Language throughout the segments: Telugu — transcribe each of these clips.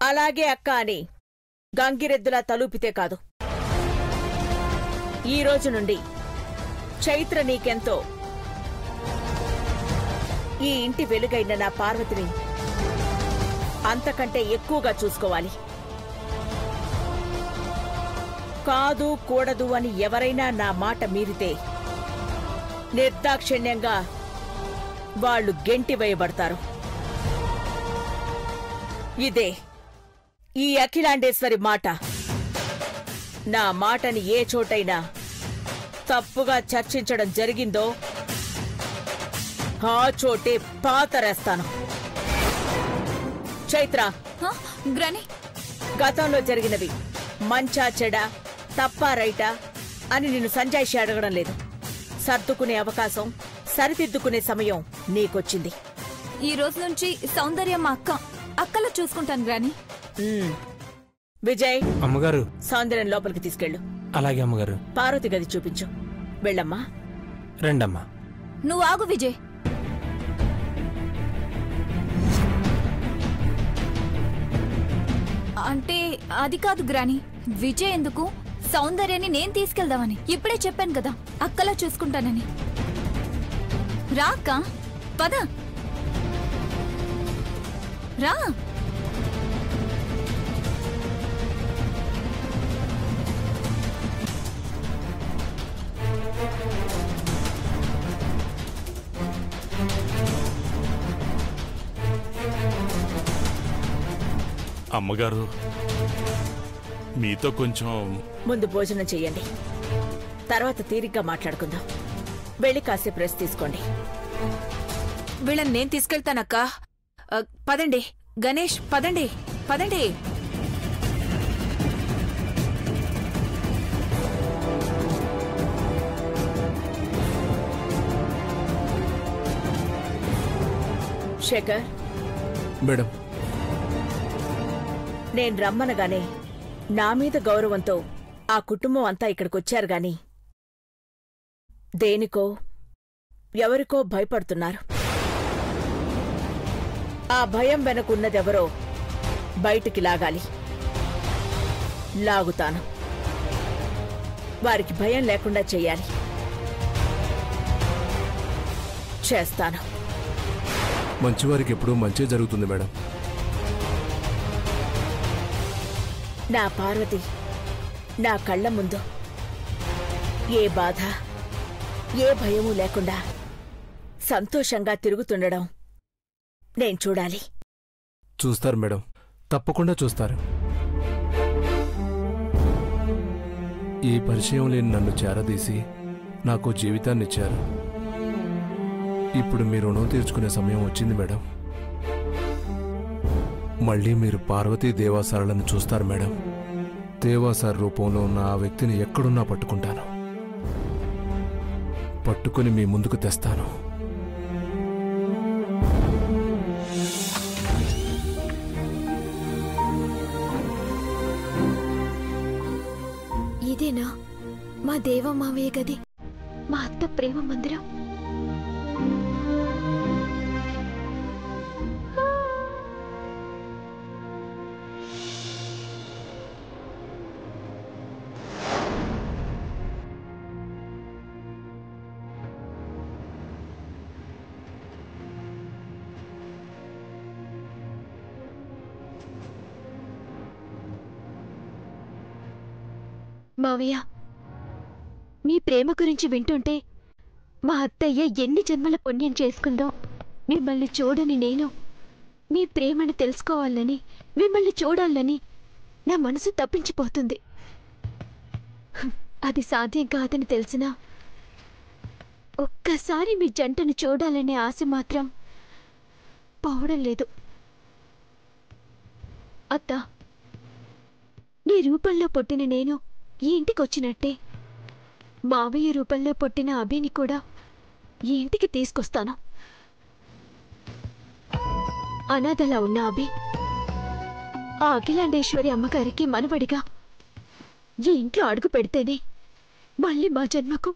అలాగే అక్క అని గంగిరెద్దులా తలూపితే కాదు. ఈ రోజు నుండి చైత్ర నీకెంతో ఈ ఇంటి వెలుగైన నా పార్వతిని అంతకంటే ఎక్కువగా చూసుకోవాలి. కాదు కూడదు అని ఎవరైనా నా మాట మీరితే నిర్దాక్షిణ్యంగా వాళ్ళు గెంటివేయబడతారు. ఇదే ఈ అఖిలాండేశ్వరి మాట. నా మాటని ఏ చోటైనా తప్పుగా చర్చించడం జరిగిందో ఆ చోటే పాతరేస్తాను. చైత్ర, గ్రాని, గతంలో జరిగినవి మంచా చెడా, తప్పా రైటా అని నిన్ను సంజాయిషి అడగడం లేదు. సర్దుకునే అవకాశం, సరిదిద్దుకునే సమయం నీకొచ్చింది. ఈ రోజు నుంచి సౌందర్యం మా అక్కలా చూసుకుంటాను గ్రాని. విజయ్, అమ్మగారు, సౌందర్యం లోపలికి తీసుకెళ్ళు. అలాగే అమ్మగారు. పార్వతి గది చూపించు. వెళ్ళమ్మా. రండమ్మా. నువ్వు ఆగు విజయ్. అంటే అది కాదు గ్రాని. విజయ్ ఎందుకు? సౌందర్యాన్ని నేను తీసుకెళ్దామని ఇప్పుడే చెప్పాను కదా, అక్కలా చూసుకుంటానని. రా అక్క, పద రా. అమ్మగారు, మీతో కొంచెం ముందు భోజనం చెయ్యండి, తర్వాత తీరిగ్గా మాట్లాడుకుందాం. వెళ్ళి కాసేపు రెస్ట్ తీసుకోండి. వీళ్ళని నేను తీసుకెళ్తానక్క. పదండి గణేష్, పదండి పదండి. శేఖర్ మేడం, నేను రమ్మనగానే నా మీద గౌరవంతో ఆ కుటుంబం అంతా ఇక్కడికొచ్చారు గాని దేనికో ఎవరికో భయపడుతున్నారు. ఆ భయం వెనకున్నదెవరో బయటికి లాగాలి. లాగుతాను. వారికి భయం లేకుండా చెయ్యాలి. చేస్తాను. మంచివారికి ఎప్పుడూ మంచి జరుగుతుంది మేడం. నా పార్వతి నా కళ్ళ ముందు ఏ బాధ, ఏ భయమూ లేకుండా సంతోషంగా తిరుగుతుండడం నేను చూడాలి. చూస్తారు మేడం, తప్పకుండా చూస్తారు. ఈ పరిచయం లేని నన్ను చేరదీసి నాకు జీవితాన్నిచ్చారు. ఇప్పుడు మీ రుణం తీర్చుకునే సమయం వచ్చింది మేడం. మళ్ళీ మీరు పార్వతీ దేవాసారాలను చూస్తారు మేడం. దేవాసార రూపంలో ఉన్న ఆ వ్యక్తిని ఎక్కడున్నా పట్టుకుంటాను. పట్టుకుని మీ ముందుకు తెస్తాను. ఇదేనా మా దేవమావయ్య గది, మా అత్త ప్రేమ మందిరం? మావయ్య, మీ ప్రేమ గురించి వింటుంటే మా అత్తయ్య ఎన్ని జన్మల పుణ్యం చేసుకుందో. మిమ్మల్ని చూడని నేను మీ ప్రేమను తెలుసుకోవాలని, మిమ్మల్ని చూడాలని నా మనసు తప్పించిపోతుంది. అది సాధ్యం కాదని తెలిసినా ఒక్కసారి మీ జంటను చూడాలనే ఆశ మాత్రం పోవడం లేదు. అత్త, నీ రూపంలో పుట్టిన నేను ఈ ఇంటికి వచ్చినట్టే మావయ్య రూపంలో పుట్టిన అభిని కూడా ఈ ఇంటికి తీసుకొస్తాను. అనాథలా ఉన్న అభి ఆ అఖిలాండేశ్వరి అమ్మగారికి మనవడిగా ఈ ఇంట్లో అడుగు పెడితేనే మళ్ళీ మా జన్మకు,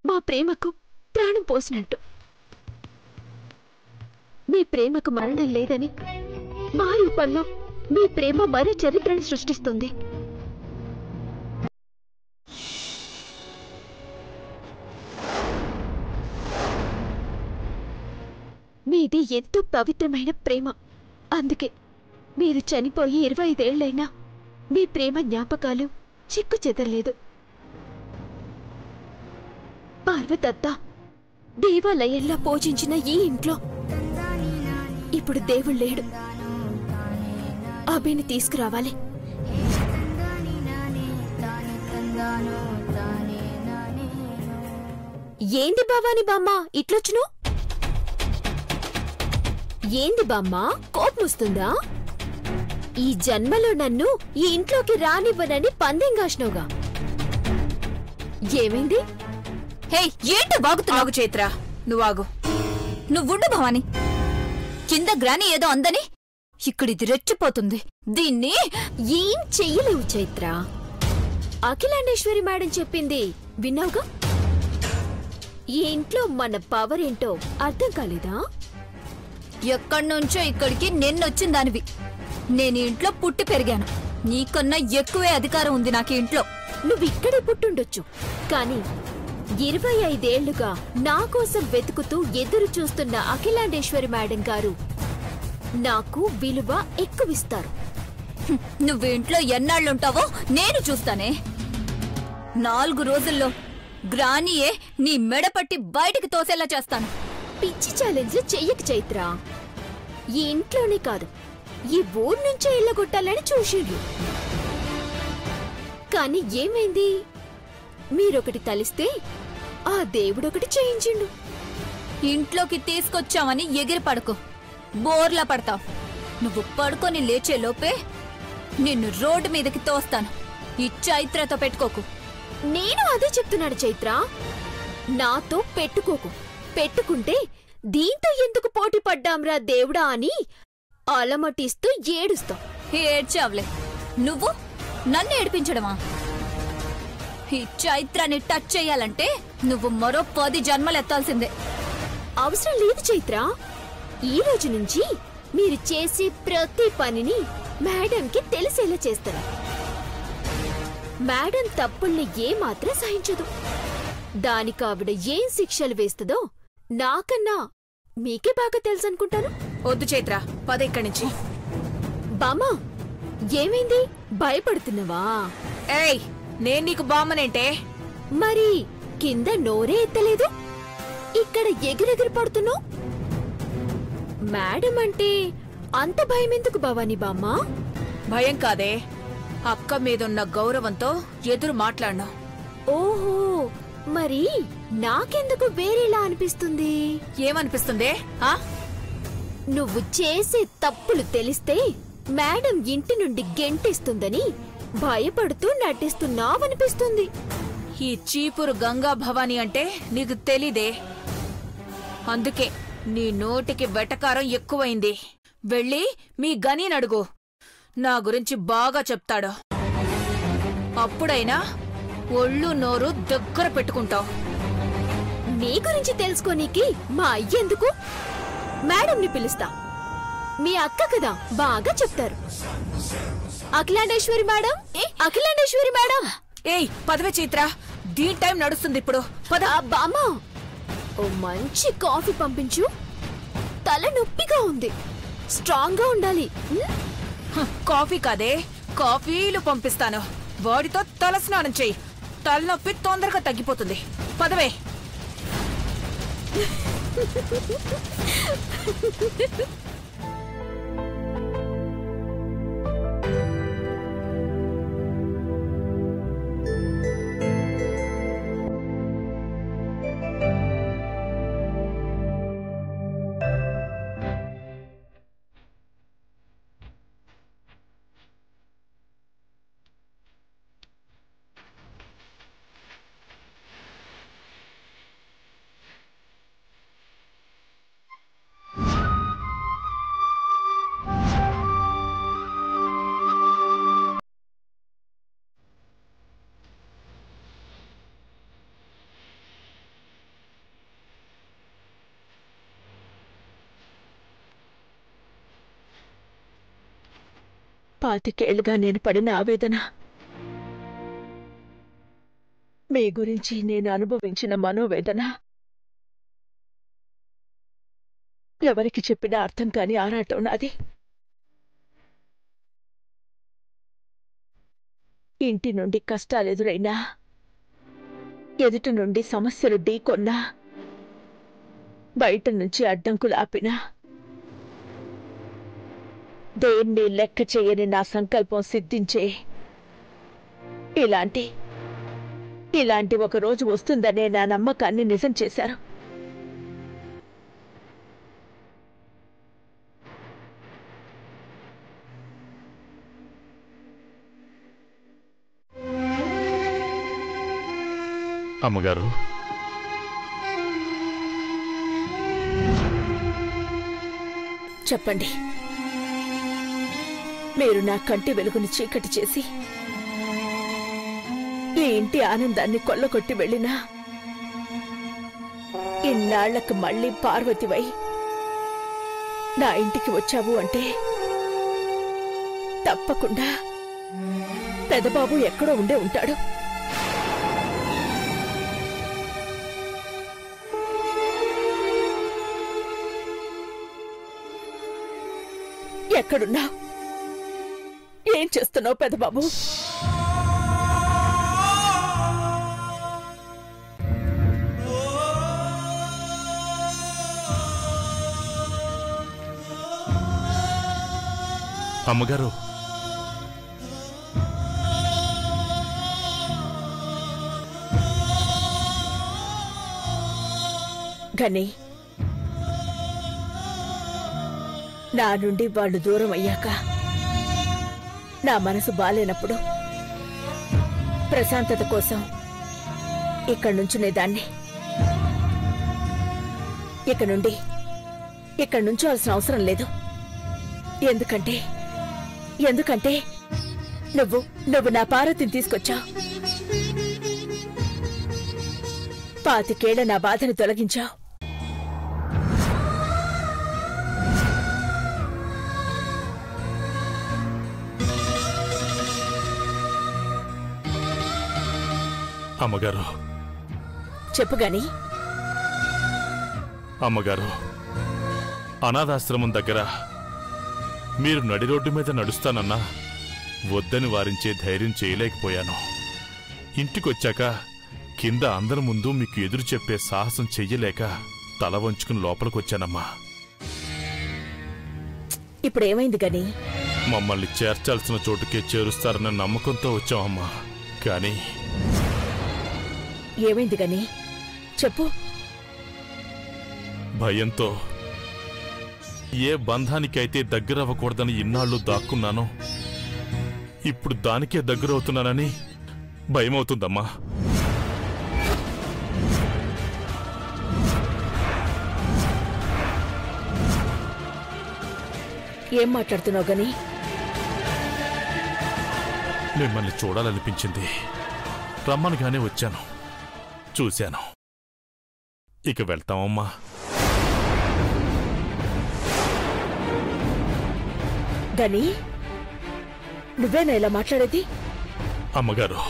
మా ప్రేమకు ప్రాణం పోసినట్టు. మీ ప్రేమకు మరణం లేదని మా రూపంలో మీ ప్రేమ మరో చరిత్రను సృష్టిస్తుంది. మీది ఎంతో పవిత్రమైన ప్రేమ. అందుకే మీరు చనిపోయి 25 ఏళ్లైనా మీ ప్రేమ జ్ఞాపకాలు చిక్కు చెదరలేదు. పార్వతత్త దేవాలయంలో పూజించిన ఈ ఇంట్లో ఇప్పుడు దేవుడు లేడు. అభిని తీసుకురావాలి. ఏంది భవాని బామ్మ ఇట్లొచ్చును? ఏంది బామ్మ కోపం వస్తుందా? ఈ జన్మలో నన్ను ఈ ఇంట్లోకి రానివ్వనని పందెం కాసినవుగా. ఏమైంది? హే, ఏంటో బాగుతున్నావు? ఆగు చైత్ర, నువ్వాగు. నువ్వుండు భవాని. కింద గ్రాని ఏదో అందని ఇక్కడిది రెచ్చిపోతుంది. దీన్ని ఏం చెయ్యలేవు చైత్ర. అఖిలాండేశ్వరి మేడం చెప్పింది విన్నావుగా. ఈ ఇంట్లో మన పవర్ ఏంటో అర్థం కాలేదా? ఎక్కడ్నుంచో ఇక్కడికి నిన్నొచ్చిన దానివి. నేను ఇంట్లో పుట్టి పెరిగాను. నీకన్నా ఎక్కువే అధికారం ఉంది నాకు ఇంట్లో. నువ్విక్కడే పుట్టుండొచ్చు, కానీ 25 ఏళ్లుగా నా కోసం వెతుకుతూ ఎదురు చూస్తున్న అఖిలాండేశ్వరి మేడం గారు నాకు విలువ ఎక్కువిస్తారు. నువ్వు ఇంట్లో ఎన్నాళ్ళుంటావో నేను చూస్తానే. 4 రోజుల్లో గ్రానీయే నీ మెడపట్టి బయటికి తోసేలా చేస్తాను. పిచ్చి ఛాలెంజ్లు చెయ్యక చైత్ర. ఈ ఇంట్లోనే కాదు, ఈ ఊరు నుంచే ఇళ్ళగొట్టాలని చూసిండ్రు. కానీ ఏమైంది? మీరొకటి తలిస్తే ఆ దేవుడొకటి చేయించిండు. ఇంట్లోకి తీసుకొచ్చామని ఎగిరి పడుకో, బోర్లా పడతావు. నువ్వు పడుకొని లేచే లోపే నిన్ను రోడ్డు మీదకి తోస్తాను. ఈ చైత్రతో పెట్టుకోకు. నేను అదే చెప్తున్నాడు చైత్ర. నాతో పెట్టుకోకు. పెట్టుకుంటే దీంతో ఎందుకు పోటీ పడ్డాంరా దేవుడా అని అలమటిస్తూ ఏడుస్తావు. ఏడ్చావులే. నువ్వు నన్ను ఏడిపించడమా? ఈ చైత్రాన్ని టచ్ చెయ్యాలంటే నువ్వు మరో 10 జన్మలెత్తాల్సిందే. అవసరం లేదు చైత్ర. ఈ రోజు నుంచి మీరు చేసే ప్రతి పనిని మేడంకి తెలిసేలా చేస్తారు. మేడం తప్పుల్ని ఏమాత్రం సహించదు. దానికి ఆవిడ ఏం శిక్షలు వేస్తుందో నాకన్నా మీకే బాగా తెలుసనుకుంటాను. వద్దు చైత్ర, పద ఇక్కడి నుంచి. బామా, ఏమైంది? భయపడుతున్నావా? ఏయ్, నేను నీకు బామ్మనేంటే? మరి కింద నోరే ఎత్తలేదు, ఇక్కడ ఎగిరెగిరి పడుతున్నావు. మేడం అంటే అంత భయమెందుకు భవానీ బామ్మ? భయం కాదే, అక్క మీదున్న గౌరవంతో ఎదురు మాట్లాడినా. ఓహో, మరి నాకెందుకు వేరేలా అనిపిస్తుంది? ఏమనిపిస్తుందే? ఆ నువ్వు చేసే తప్పులు తెలిస్తే మేడం ఇంటి నుండి గెంటేస్తుందని భయపడుతూ నటిస్తున్నావనిపిస్తుంది. ఈ చీపురు గంగా భవాని అంటే నీకు తెలీదే. అందుకే నీ నోటికి వెటకారం ఎక్కువైంది. వెళ్ళి మీ గనీనడుగు, నా గురించి బాగా చెప్తాడు. అప్పుడైనా ఒళ్ళు నోరు దగ్గర పెట్టుకుంటావు. నీ గురించి తెలుసుకోనీకి మా అయ్యేందుకు? మేడంని పిలుస్తా. మీ అక్క కదా, బాగా చెప్తారు. Akhilandeshwari madam, Akhilandeshwari madam. ఏయ్, పదవే చైత్ర, దీని టైం నడుస్తుంది ఇప్పుడు. పద. బామ్మా, ఓ మంచి కాఫీ పంపించు. తల నొప్పిగా ఉంది, స్ట్రాంగ్ గా ఉండాలి. కాఫీ కాదే, కాఫీలు పంపిస్తాను. వాడితో తల స్నానం చెయ్యి, తలనొప్పి తొందరగా తగ్గిపోతుంది. పదవే. పాతికేళ్లుగా నేను పడిన ఆవేదన, మీ గురించి నేను అనుభవించిన మనోవేదన ఎవరికి చెప్పినా అర్థం కాని ఆరాటం నాది. ఇంటి నుండి కష్టాలెదురైనా, ఎదుటి నుండి సమస్యలు ఢీకొన్నా, బయట నుంచి అడ్డంకులు ఆపినా, దేన్ని లెక్క చేయని నా సంకల్పం సిద్ధించే ఇలాంటి ఒక రోజు వస్తుందనే నా నమ్మకాన్ని నిజం చేశారు. అమ్మగారు, చెప్పండి. మీరు నా కంటి వెలుగుని చీకటి చేసి ఈ ఇంటి ఆనందాన్ని కొల్లగొట్టి వెళ్ళినా, ఇన్నాళ్లకు మళ్ళీ పార్వతివై నా ఇంటికి వచ్చావు అంటే తప్పకుండా పెదబాబు ఎక్కడో ఉండే ఉంటాడు. ఎక్కడున్నావు? ఏం చేస్తున్నావు పెదబాబు? అమ్మగారు, గని, నా నుండి వాళ్ళు దూరం అయ్యాక నా మనసు బాలేనప్పుడు ప్రశాంతత కోసం ఇక్కడి నుంచునేదాన్ని. ఇక్కడి నుంచోవలసిన అవసరం లేదు. ఎందుకంటే నువ్వు నా పార్వతిని తీసుకొచ్చావు. 25 ఏళ్ల నా బాధని తొలగించావు. అమ్మగారు, చెప్పుగాని. అమ్మగారు, అనాథాశ్రమం దగ్గర మీరు నడి రోడ్డు మీద నడుస్తానన్నా వద్దని వారించే ధైర్యం చేయలేకపోయాను. ఇంటికొచ్చాక కింద అందరి ముందు మీకు ఎదురు చెప్పే సాహసం చెయ్యలేక తల వంచుకుని లోపలికొచ్చానమ్మా. ఇప్పుడేమైంది గని? మమ్మల్ని చేర్చాల్సిన చోటుకే చేరుస్తారన్న నమ్మకంతో వచ్చామమ్మా. కానీ ఏమైంది గని? చెప్పు. భయంతో ఏ బంధానికైతే దగ్గరవ్వకూడదని ఇన్నాళ్ళు దాక్కున్నానో ఇప్పుడు దానికే దగ్గరవుతున్నానని భయమవుతుందమ్మా. ఏం మాట్లాడుతున్నావు గని? మిమ్మల్ని చూడాలనిపించింది. రమ్మనుగానే వచ్చాను. చూశాను. ఇక వెళ్తామమ్మా. గని, నువ్వేనా ఇలా మాట్లాడేది? అమ్మగారు,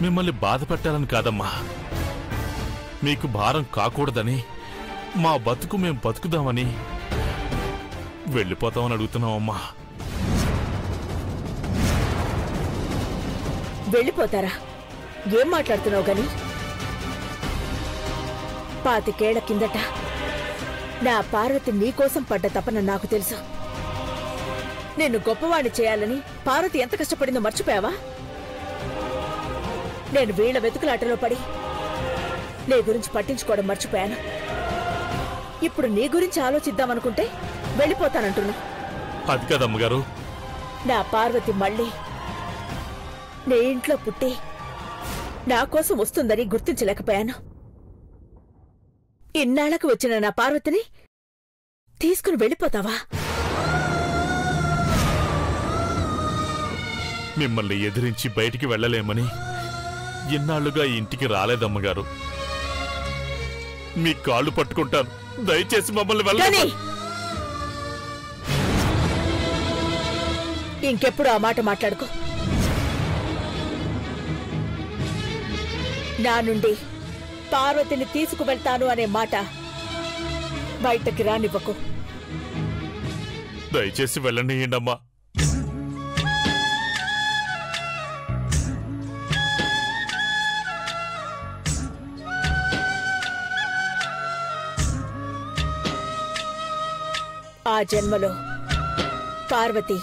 మిమ్మల్ని బాధ పెట్టాలని కాదమ్మా, మీకు భారం కాకూడదని, మా బతుకు మేం బతుకుదామని వెళ్ళిపోతామని అడుగుతున్నామమ్మా. వెళ్ళిపోతారా? ఏం మాట్లాడుతున్నావు గని? 25 ఏళ్ల కిందట నా పార్వతి నీకోసం పడ్డ తపన నాకు తెలుసు. నేను గొప్పవాణ్ణి చేయాలని పార్వతి ఎంత కష్టపడిందో మర్చిపోయావా? నేను వీళ్ల వెతుకులాటలో పడి నీ గురించి పట్టించుకోవడం మర్చిపోయాను. ఇప్పుడు నీ గురించి ఆలోచిద్దామనుకుంటే వెళ్ళిపోతానంటున్నా. అది కాదమ్మగారు. నా పార్వతి మళ్ళీ నీ ఇంట్లో పుట్టి నా కోసం వస్తుందని గుర్తించలేకపోయాను. ఇన్నాళ్లకు వచ్చిన నా పార్వతిని తీసుకుని వెళ్ళిపోతావా? మిమ్మల్ని ఎదిరించి బయటికి వెళ్ళలేమని ఇన్నాళ్లుగా ఈ ఇంటికి రాలేదమ్మగారు. మీ కాళ్ళు పట్టుకుంటాను, దయచేసి మమ్మల్ని వెళ్ళని. ఇంకెప్పుడు ఆ మాట మాట్లాడుకో. నా నుండి పార్వతిని తీసుకువెళ్తాను అనే మాట బయటకి రానివ్వకు. దయచేసి వెళ్ళనీయండమ్మా. ఆ జన్మలో పార్వతి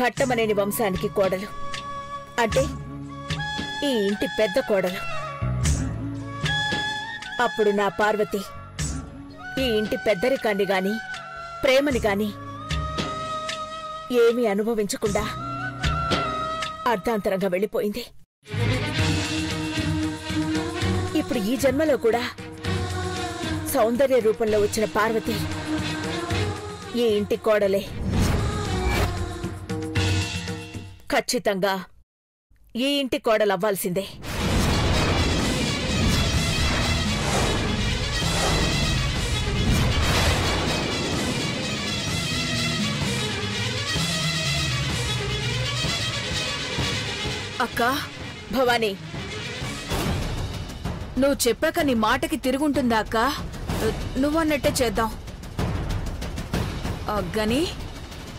ఘట్టమనేని వంశానికి కోడలు, అంటే ఈ ఇంటి పెద్ద కోడలు. అప్పుడు నా పార్వతి ఈ ఇంటి పెద్దరికాన్ని గాని ప్రేమని గాని ఏమీ అనుభవించకుండా అర్ధాంతరంగా వెళ్ళిపోయింది. ఇప్పుడు ఈ జన్మలో కూడా సౌందర్య రూపంలో వచ్చిన పార్వతి ఈ ఇంటి కోడలే. ఖచ్చితంగా ఈ ఇంటి కోడలవ్వాల్సిందే. అక్క, భవానీ, నువ్వు చెప్పాక నీ మాటకి తిరుగుంటుందా అక్క? నువ్వన్నట్టే చేద్దాం. గని,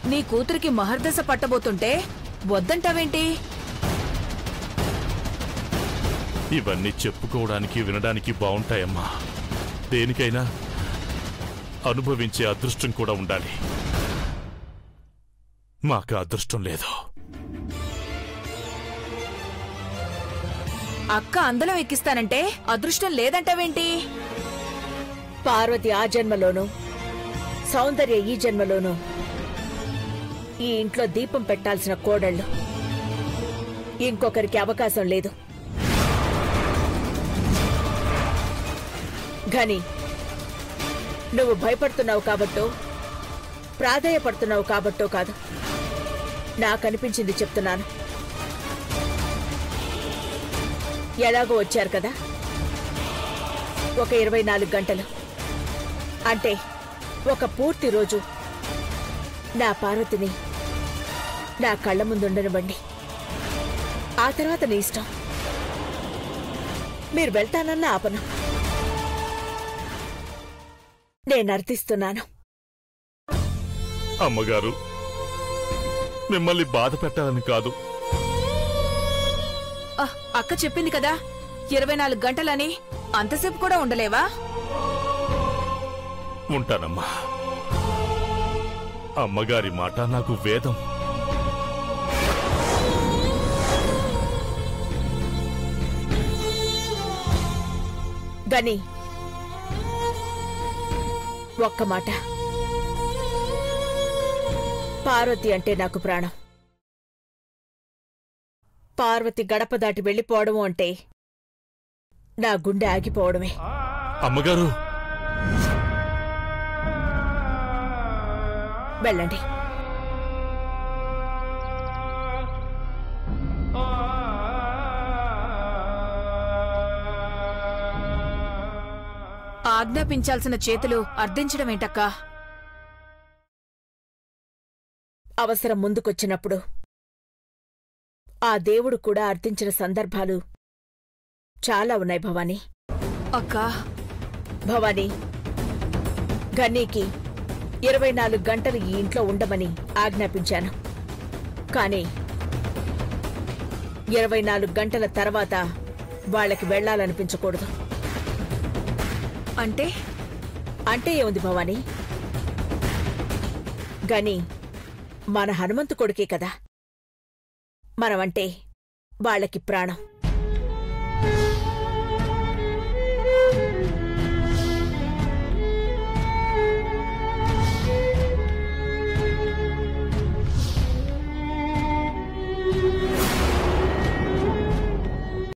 నీ కూతురికి మహర్దశ పట్టబోతుంటే వద్దంటావేంటి? ఇవన్నీ చెప్పుకోవడానికి వినడానికి బాగుంటాయమ్మా. దేనికైనా అనుభవించే అదృష్టం కూడా ఉండాలి. మాకు అదృష్టం లేదు. అక్క అందలం ఎక్కిస్తానంటే అదృష్టం లేదంటావేంటి? పార్వతి ఆ జన్మలోనూ సౌందర్య ఈ జన్మలోనూ ఈ ఇంట్లో దీపం పెట్టాల్సిన కోడళ్ళు. ఇంకొకరికి అవకాశం లేదు. ఘని, నువ్వు భయపడుతున్నావు కాబట్టో ప్రాధేయపడుతున్నావు కాబట్టో కాదు, నాకనిపించింది చెప్తున్నాను. ఎలాగో వచ్చారు కదా, ఒక 24 గంటలు అంటే ఒక పూర్తి రోజు నా పార్వతిని నా కళ్ళ ముందుండనివ్వండి. ఆ తర్వాత నీ ఇష్టం. మీరు వెళ్తానన్న ఆపను. నేను అర్థిస్తున్నాను. అమ్మగారు, మిమ్మల్ని బాధ పెట్టాలని కాదు. అక్క చెప్పింది కదా 24 గంటలని. అంతసేపు కూడా ఉండలేవా? ఉంటానమ్మా. అమ్మగారి మాట నాకు వేదం. గని, ఒక్క మాట. పార్వతి అంటే నాకు ప్రాణం. పార్వతి గడప దాటి వెళ్ళిపోవడం అంటే నా గుండె ఆగిపోవడమే. అమ్మగారు, వెళ్ళండి. ఆజ్ఞాపించాల్సిన చేతులు అర్థించడం ఏంటక్కా? అవసరం ముందుకొచ్చినప్పుడు ఆ దేవుడు కూడా అర్థించిన సందర్భాలు చాలా ఉన్నాయి భవానీ. అక్కా, భవానీ, గన్నీకి 24 గంటలు ఈ ఇంట్లో ఉండమని ఆజ్ఞాపించాను. కానీ 24 గంటల తర్వాత వాళ్ళకి వెళ్లాలనిపించకూడదు. అంటే అంటే ఏముంది భవానీ? గని మన హనుమంతు కొడుకే కదా. మనమంటే వాళ్ళకి ప్రాణం.